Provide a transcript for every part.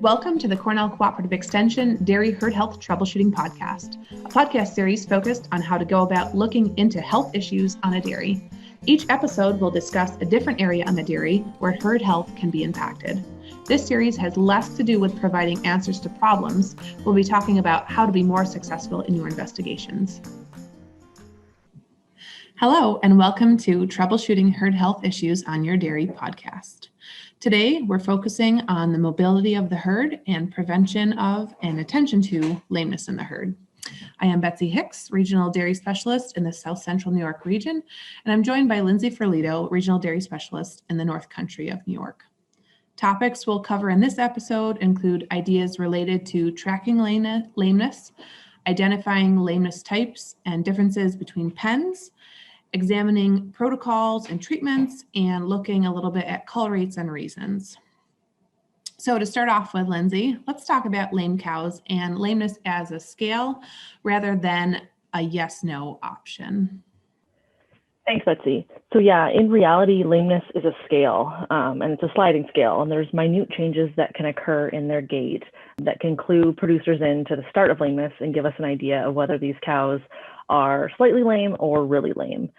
Welcome to the Cornell Cooperative Extension Dairy Herd Health Troubleshooting Podcast, a podcast series focused on how to go about looking into health issues on a dairy. Each episode will discuss a different area on the dairy where herd health can be impacted. This series has less to do with providing answers to problems. We'll be talking about how to be more successful in your investigations. Hello, and welcome to Troubleshooting Herd Health Issues on Your Dairy podcast. Today, we're focusing on the mobility of the herd and prevention of and attention to lameness in the herd. I am Betsy Hicks, Regional Dairy Specialist in the South Central New York region, and I'm joined by Lindsay Ferlito, Regional Dairy Specialist in the North Country of New York. Topics we'll cover in this episode include ideas related to tracking lameness, identifying lameness types and differences between pens, examining protocols and treatments, and looking a little bit at cull rates and reasons. So to start off with, Lindsay, let's talk about lame cows and lameness as a scale rather than a yes-no option. Thanks, Betsy. So yeah, in reality, lameness is a scale, and it's a sliding scale, and there's minute changes that can occur in their gait that can clue producers in to the start of lameness and give us an idea of whether these cows are slightly lame or really lame.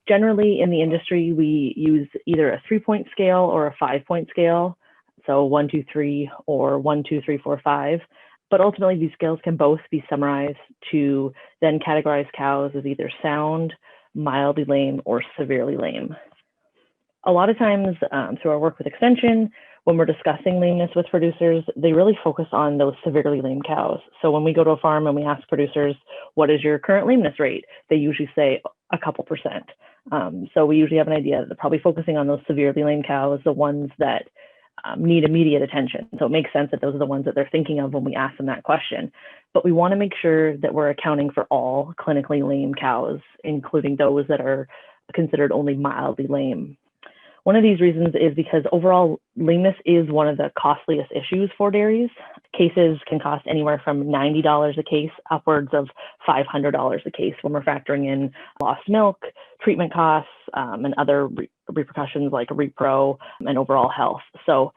Generally, in the industry, we use either a 3-point scale or a 5-point scale, so 1, 2, 3, or 1, 2, 3, 4, 5. But ultimately, these scales can both be summarized to then categorize cows as either sound, mildly lame, or severely lame. A lot of times through our work with Extension, when we're discussing lameness with producers, they really focus on those severely lame cows. So when we go to a farm and we ask producers, what is your current lameness rate? They usually say a couple percent. So we usually have an idea that they're probably focusing on those severely lame cows, the ones that need immediate attention. So it makes sense that those are the ones that they're thinking of when we ask them that question. But we want to make sure that we're accounting for all clinically lame cows, including those that are considered only mildly lame. One of these reasons is because overall lameness is one of the costliest issues for dairies. Cases can cost anywhere from $90 a case upwards of $500 a case when we're factoring in lost milk, treatment costs, and other repercussions like repro and overall health. So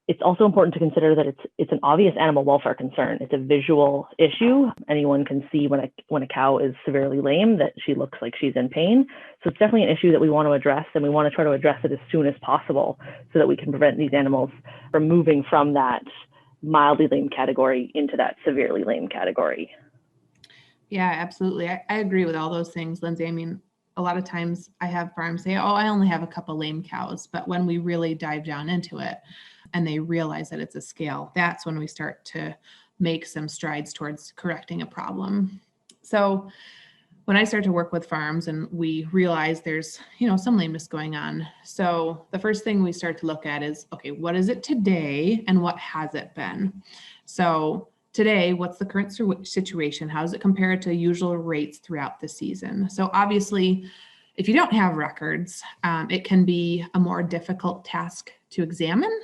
it's also important to consider that it's an obvious animal welfare concern. It's a visual issue. Anyone can see when a cow is severely lame that she looks like she's in pain. So it's definitely an issue that we want to address, and we want to try to address it as soon as possible so that we can prevent these animals from moving from that mildly lame category into that severely lame category. Yeah, absolutely. I agree with all those things, Lindsay. I mean, a lot of times I have farms say, oh, I only have a couple lame cows. But when we really dive down into it and they realize that it's a scale, that's when we start to make some strides towards correcting a problem. So when I start to work with farms and we realize there's, some lameness going on. So the first thing we start to look at is, okay, what is it today and what has it been? So today, what's the current situation? How does it compare to usual rates throughout the season? So obviously, if you don't have records, it can be a more difficult task to examine.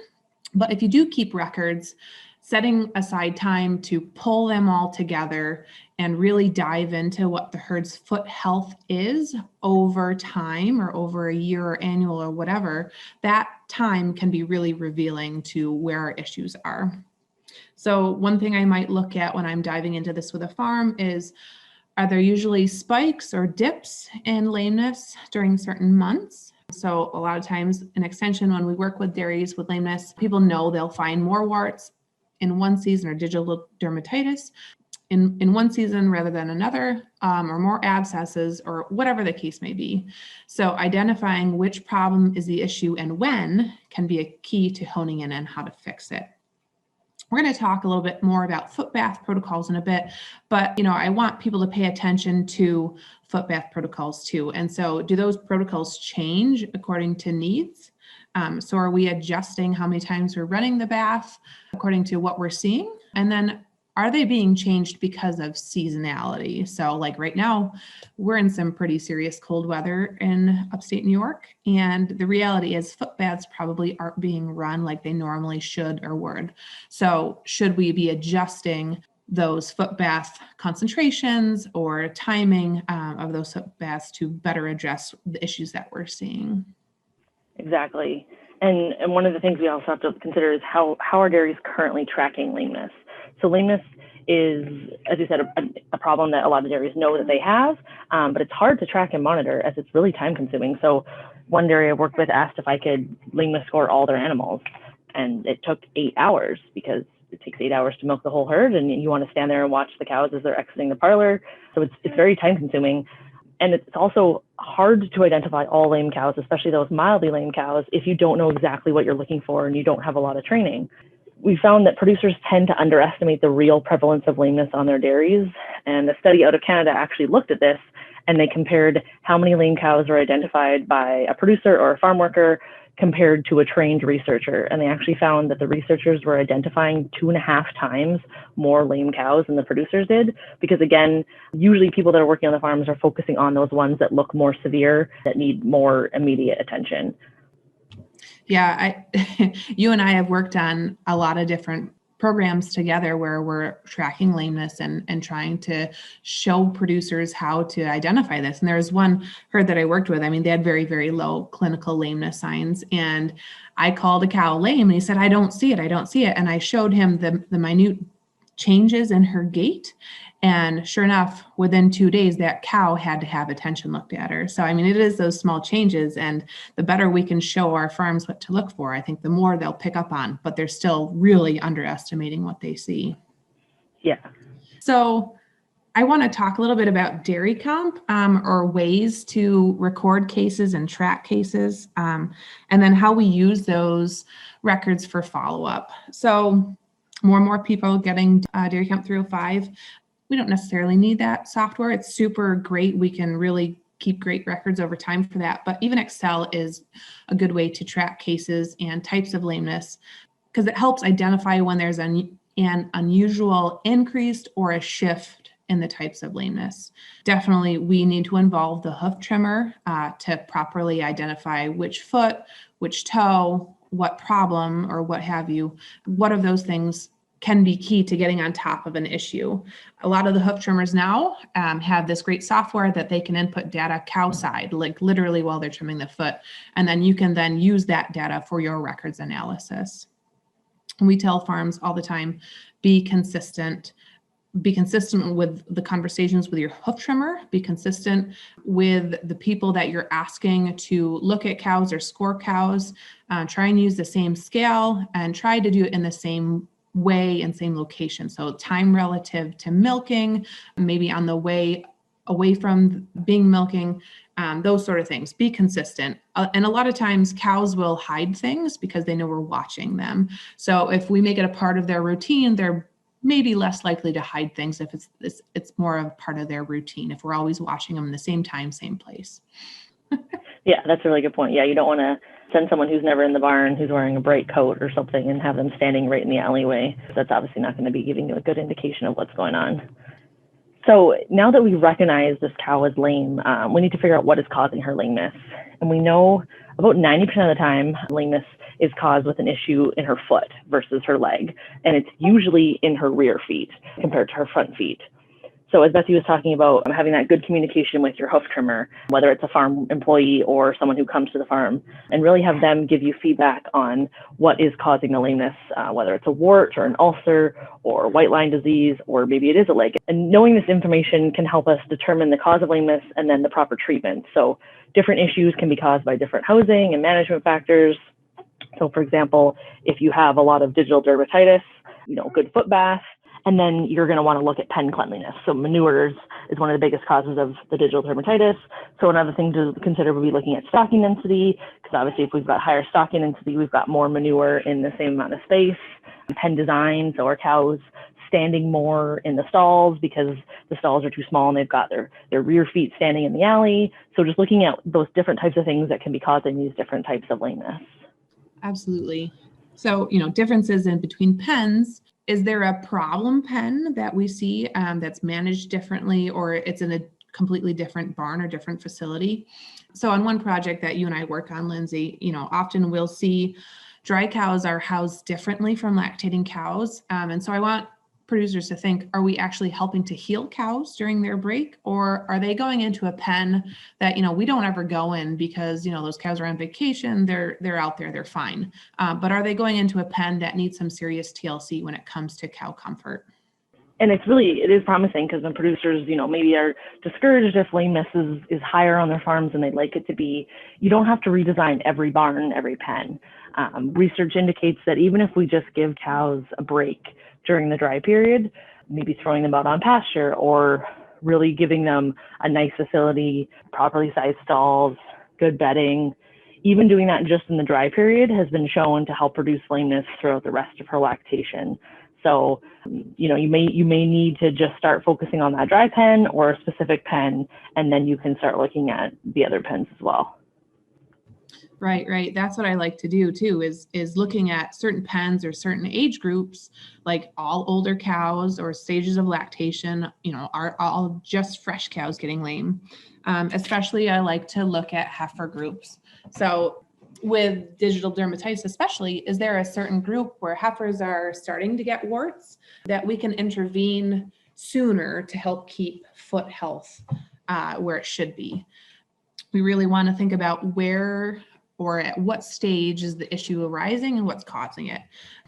But if you do keep records, setting aside time to pull them all together and really dive into what the herd's foot health is over time or over a year or annual or whatever, that time can be really revealing to where our issues are. So one thing I might look at when I'm diving into this with a farm is, are there usually spikes or dips in lameness during certain months? So a lot of times in Extension, when we work with dairies with lameness, people know they'll find more warts in one season or digital dermatitis in one season rather than another, or more abscesses or whatever the case may be. So identifying which problem is the issue and when can be a key to honing in on how to fix it. We're going to talk a little bit more about footbath protocols in a bit, but I want people to pay attention to footbath protocols too. And so do those protocols change according to needs? So are we adjusting how many times we're running the bath according to what we're seeing? And then are they being changed because of seasonality? So like right now, we're in some pretty serious cold weather in upstate New York. And the reality is footbaths probably aren't being run like they normally should or would. So should we be adjusting those footbath concentrations or timing of those footbaths to better address the issues that we're seeing? Exactly. And one of the things we also have to consider is how are dairies currently tracking lameness? So lameness is, as you said, a problem that a lot of dairies know that they have, but it's hard to track and monitor as it's really time consuming. So one dairy I worked with asked if I could lameness score all their animals, and it took 8 hours because it takes 8 hours to milk the whole herd, and you want to stand there and watch the cows as they're exiting the parlor. So it's very time consuming. And it's also hard to identify all lame cows, especially those mildly lame cows, if you don't know exactly what you're looking for and you don't have a lot of training. We found that producers tend to underestimate the real prevalence of lameness on their dairies. And a study out of Canada actually looked at this, and they compared how many lame cows were identified by a producer or a farm worker compared to a trained researcher. And they actually found that the researchers were identifying 2.5 times more lame cows than the producers did. Because again, usually people that are working on the farms are focusing on those ones that look more severe, that need more immediate attention. Yeah, you and I have worked on a lot of different programs together where we're tracking lameness and trying to show producers how to identify this. And there was one herd that I worked with. I mean, they had very, very low clinical lameness signs. And I called a cow lame and he said, I don't see it. I don't see it. And I showed him the minute changes in her gait. And sure enough, within 2 days, that cow had to have attention looked at her. So, I mean, it is those small changes, and the better we can show our farms what to look for, I think the more they'll pick up on, but they're still really underestimating what they see. Yeah. So I want to talk a little bit about dairy comp or ways to record cases and track cases, and then how we use those records for follow-up. So more and more people getting dairy comp 305. We don't necessarily need that software. It's super great. We can really keep great records over time for that. But even Excel is a good way to track cases and types of lameness because it helps identify when there's an unusual increase or a shift in the types of lameness. Definitely, we need to involve the hoof trimmer to properly identify which foot, which toe, what problem, or what have you. What of those things can be key to getting on top of an issue. A lot of the hoof trimmers now have this great software that they can input data cow side, like literally while they're trimming the foot. And then you can then use that data for your records analysis. And we tell farms all the time, be consistent with the conversations with your hoof trimmer, be consistent with the people that you're asking to look at cows or score cows, try and use the same scale and try to do it in the same way and same location. So time relative to milking, maybe on the way away from being milking, those sort of things. Be consistent. And a lot of times cows will hide things because they know we're watching them. So if we make it a part of their routine, they're maybe less likely to hide things if it's more of part of their routine, if we're always watching them in the same time, same place. Yeah, that's a really good point. Yeah, you don't want to send someone who's never in the barn, who's wearing a bright coat or something, and have them standing right in the alleyway. That's obviously not going to be giving you a good indication of what's going on. So now that we recognize this cow is lame, we need to figure out what is causing her lameness. And we know about 90% of the time, lameness is caused with an issue in her foot versus her leg. And it's usually in her rear feet compared to her front feet. So as Betsy was talking about, having that good communication with your hoof trimmer, whether it's a farm employee or someone who comes to the farm, and really have them give you feedback on what is causing the lameness, whether it's a wart or an ulcer or white line disease, or maybe it is a leg. And knowing this information can help us determine the cause of lameness and then the proper treatment. So different issues can be caused by different housing and management factors. So for example, if you have a lot of digital dermatitis, good Footbath, and then you're going to want to look at pen cleanliness. So manures is one of the biggest causes of the digital dermatitis. So another thing to consider would be looking at stocking density, because obviously if we've got higher stocking density, we've got more manure in the same amount of space. Pen design, so our cows standing more in the stalls because the stalls are too small and they've got their rear feet standing in the alley. So just looking at those different types of things that can be causing these different types of lameness. Absolutely. So, differences in between pens. Is there a problem pen that we see that's managed differently, or it's in a completely different barn or different facility? So on one project that you and I work on, Lindsay, often we'll see dry cows are housed differently from lactating cows. And so I want producers to think, are we actually helping to heal cows during their break? Or are they going into a pen that, we don't ever go in because, those cows are on vacation, they're out there, they're fine. But are they going into a pen that needs some serious TLC when it comes to cow comfort? And it is promising, because when producers, maybe are discouraged if lameness is higher on their farms than they'd like it to be, you don't have to redesign every barn, every pen. Research indicates that even if we just give cows a break during the dry period, maybe throwing them out on pasture or really giving them a nice facility, properly sized stalls, good bedding, even doing that just in the dry period has been shown to help reduce lameness throughout the rest of her lactation. So, you may need to just start focusing on that dry pen or a specific pen, and then you can start looking at the other pens as well. Right. That's what I like to do too, is looking at certain pens or certain age groups, like all older cows or stages of lactation, are all just fresh cows getting lame. Especially I like to look at heifer groups. So with digital dermatitis especially, is there a certain group where heifers are starting to get warts that we can intervene sooner to help keep foot health where it should be? We really want to think about where or at what stage is the issue arising and what's causing it.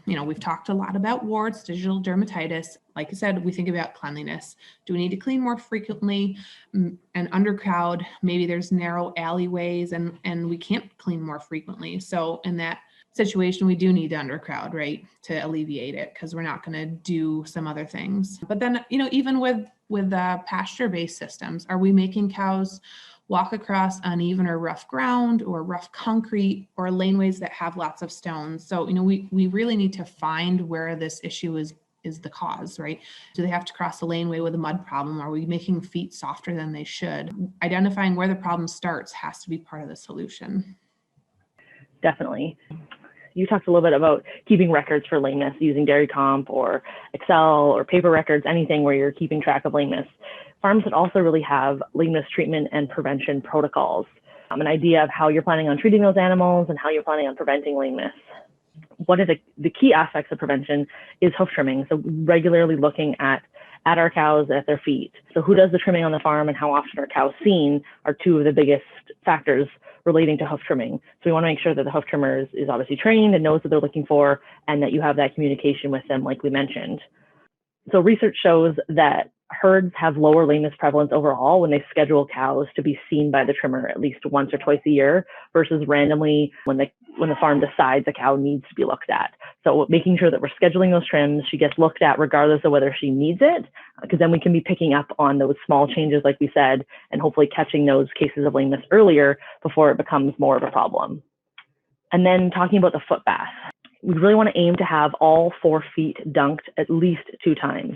We've talked a lot about warts, digital dermatitis. Like I said, we think about cleanliness. Do we need to clean more frequently? And undercrowd, maybe there's narrow alleyways and we can't clean more frequently. So in that situation, we do need to undercrowd, right, to alleviate it, because we're not going to do some other things. But then, even with pasture-based systems, are we making cows walk across uneven or rough ground or rough concrete or laneways that have lots of stones? So, we really need to find where this issue is the cause, right? Do they have to cross a laneway with a mud problem? Are we making feet softer than they should? Identifying where the problem starts has to be part of the solution. Definitely. You talked a little bit about keeping records for lameness using Dairy Comp or Excel or paper records, anything where you're keeping track of lameness. Farms that also really have lameness treatment and prevention protocols, an idea of how you're planning on treating those animals and how you're planning on preventing lameness. One of the key aspects of prevention is hoof trimming. So regularly looking at our cows, at their feet. So who does the trimming on the farm and how often are cows seen are two of the biggest factors relating to hoof trimming. So we want to make sure that the hoof trimmer is obviously trained and knows what they're looking for, and that you have that communication with them like we mentioned. So research shows that herds have lower lameness prevalence overall when they schedule cows to be seen by the trimmer at least once or twice a year versus randomly when the farm decides a cow needs to be looked at. So making sure that we're scheduling those trims, she gets looked at regardless of whether she needs it, because then we can be picking up on those small changes, like we said, and hopefully catching those cases of lameness earlier before it becomes more of a problem. And then talking about the foot bath, we really want to aim to have all 4 feet dunked at least 2 times.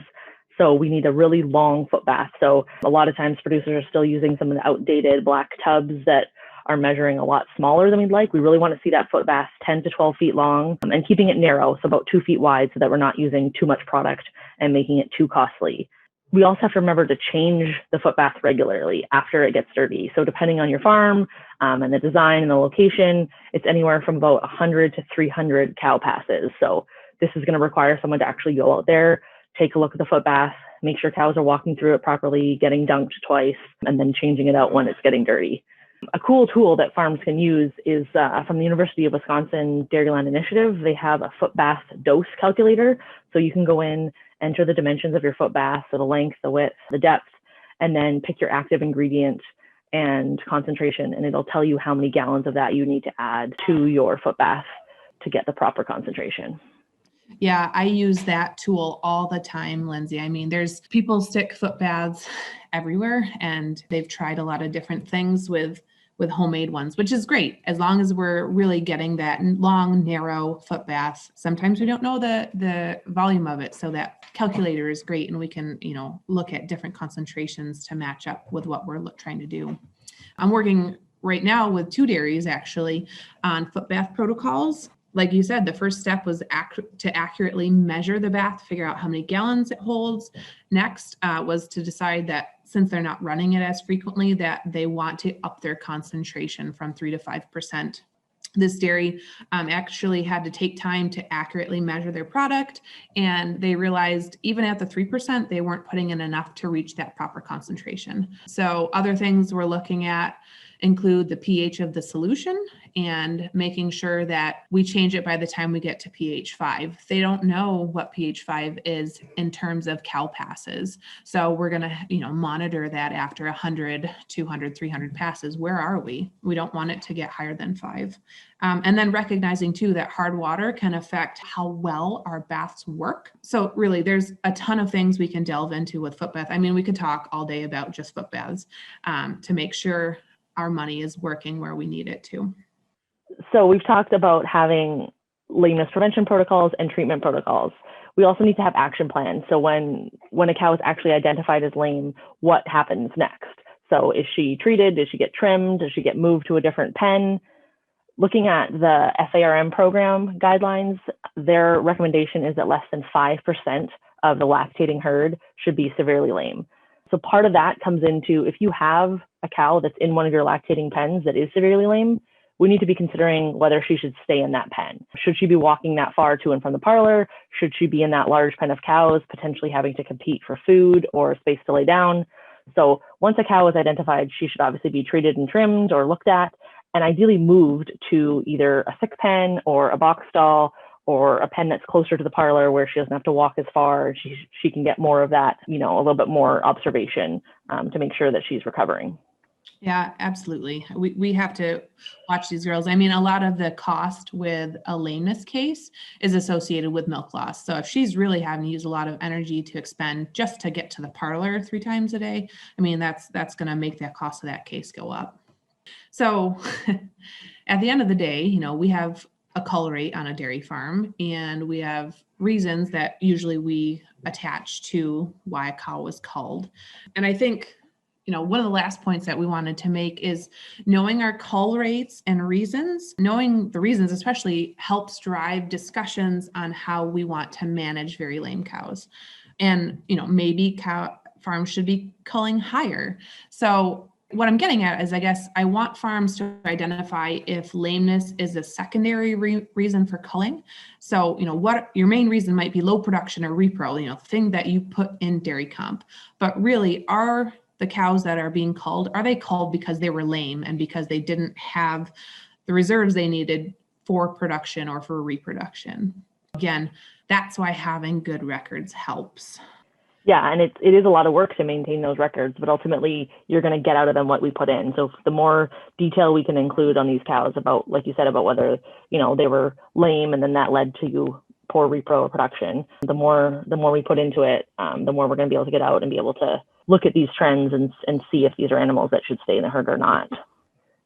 So we need a really long foot bath. So a lot of times producers are still using some of the outdated black tubs that are measuring a lot smaller than we'd like. We really want to see that foot bath 10 to 12 feet long and keeping it narrow, so about 2 feet wide, so that we're not using too much product and making it too costly. We also have to remember to change the foot bath regularly after it gets dirty. So depending on your farm and the design and the location, it's anywhere from about 100 to 300 cow passes. So this is going to require someone to actually go out there, take a look at the foot bath, make sure cows are walking through it properly, getting dunked twice, and then changing it out when it's getting dirty. A cool tool that farms can use is from the University of Wisconsin Dairyland Initiative. They have a foot bath dose calculator. So you can go in, enter the dimensions of your foot bath, so the length, the width, the depth, and then pick your active ingredient and concentration, and it'll tell you how many gallons of that you need to add to your foot bath to get the proper concentration. Yeah, I use that tool all the time, Lindsay. I mean, there's people stick foot baths everywhere, and they've tried a lot of different things with homemade ones, which is great as long as we're really getting that long, narrow foot bath. Sometimes we don't know the volume of it, so that calculator is great, and we can, look at different concentrations to match up with what we're trying to do. I'm working right now with 2 dairies actually on foot bath protocols. Like you said, the first step was to accurately measure the bath, figure out how many gallons it holds. Next was to decide that since they're not running it as frequently, that they want to up their concentration from 3 to 5%. This dairy actually had to take time to accurately measure their product, and they realized even at the 3%, they weren't putting in enough to reach that proper concentration. So other things we're looking at include the pH of the solution and making sure that we change it by the time we get to pH 5. They don't know what pH 5 is in terms of cow passes. So we're going to, monitor that after 100, 200, 300 passes. Where are we? We don't want it to get higher than 5. And then recognizing too that hard water can affect how well our baths work. So really there's a ton of things we can delve into with Footbath. I mean, we could talk all day about just foot baths to make sure our money is working where we need it to. So we've talked about having lameness prevention protocols and treatment protocols. We also need to have action plans. So when a cow is actually identified as lame, what happens next? So is she treated? Does she get trimmed? Does she get moved to a different pen? Looking at the FARM program guidelines, their recommendation is that less than 5% of the lactating herd should be severely lame. So part of that comes into, if you have a cow that's in one of your lactating pens that is severely lame, we need to be considering whether she should stay in that pen. Should she be walking that far to and from the parlor? Should she be in that large pen of cows, potentially having to compete for food or space to lay down? So once a cow is identified, she should obviously be treated and trimmed or looked at, and ideally moved to either a sick pen or a box stall or a pen that's closer to the parlor where she doesn't have to walk as far. She can get more of that, a little bit more observation to make sure that she's recovering. Yeah, absolutely. We have to watch these girls. I mean, a lot of the cost with a lameness case is associated with milk loss. So if she's really having to use a lot of energy to expend just to get to the parlor 3 times a day, I mean, that's going to make that cost of that case go up. So at the end of the day, we have a cull rate on a dairy farm, and we have reasons that usually we attach to why a cow was culled. And I think, one of the last points that we wanted to make is knowing our cull rates and reasons, knowing the reasons especially helps drive discussions on how we want to manage very lame cows. And, maybe cow farms should be culling higher. So what I'm getting at is, I guess I want farms to identify if lameness is a secondary reason for culling. So, what your main reason might be low production or repro, thing that you put in dairy comp, but really are the cows that are being culled, are they culled because they were lame and because they didn't have the reserves they needed for production or for reproduction? Again, that's why having good records helps. Yeah, and it is a lot of work to maintain those records, but ultimately you're going to get out of them what we put in. So the more detail we can include on these cows about, like you said, about whether, they were lame and then that led to poor repro production, the more we put into it, the more we're going to be able to get out and be able to look at these trends and see if these are animals that should stay in the herd or not.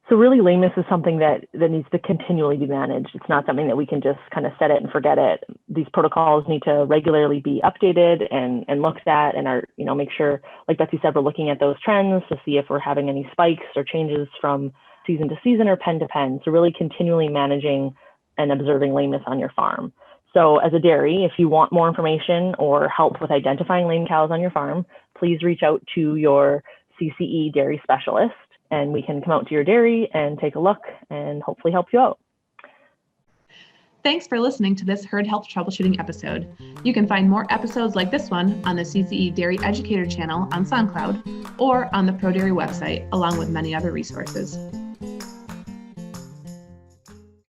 So really, lameness is something that needs to continually be managed. It's not something that we can just kind of set it and forget it. These protocols need to regularly be updated and looked at, and make sure, like Betsy said, we're looking at those trends to see if we're having any spikes or changes from season to season or pen to pen. So really continually managing and observing lameness on your farm. So as a dairy, if you want more information or help with identifying lame cows on your farm, please reach out to your CCE dairy specialist, and we can come out to your dairy and take a look and hopefully help you out. Thanks for listening to this Herd Health Troubleshooting episode. You can find more episodes like this one on the CCE Dairy Educator channel on SoundCloud or on the ProDairy website, along with many other resources.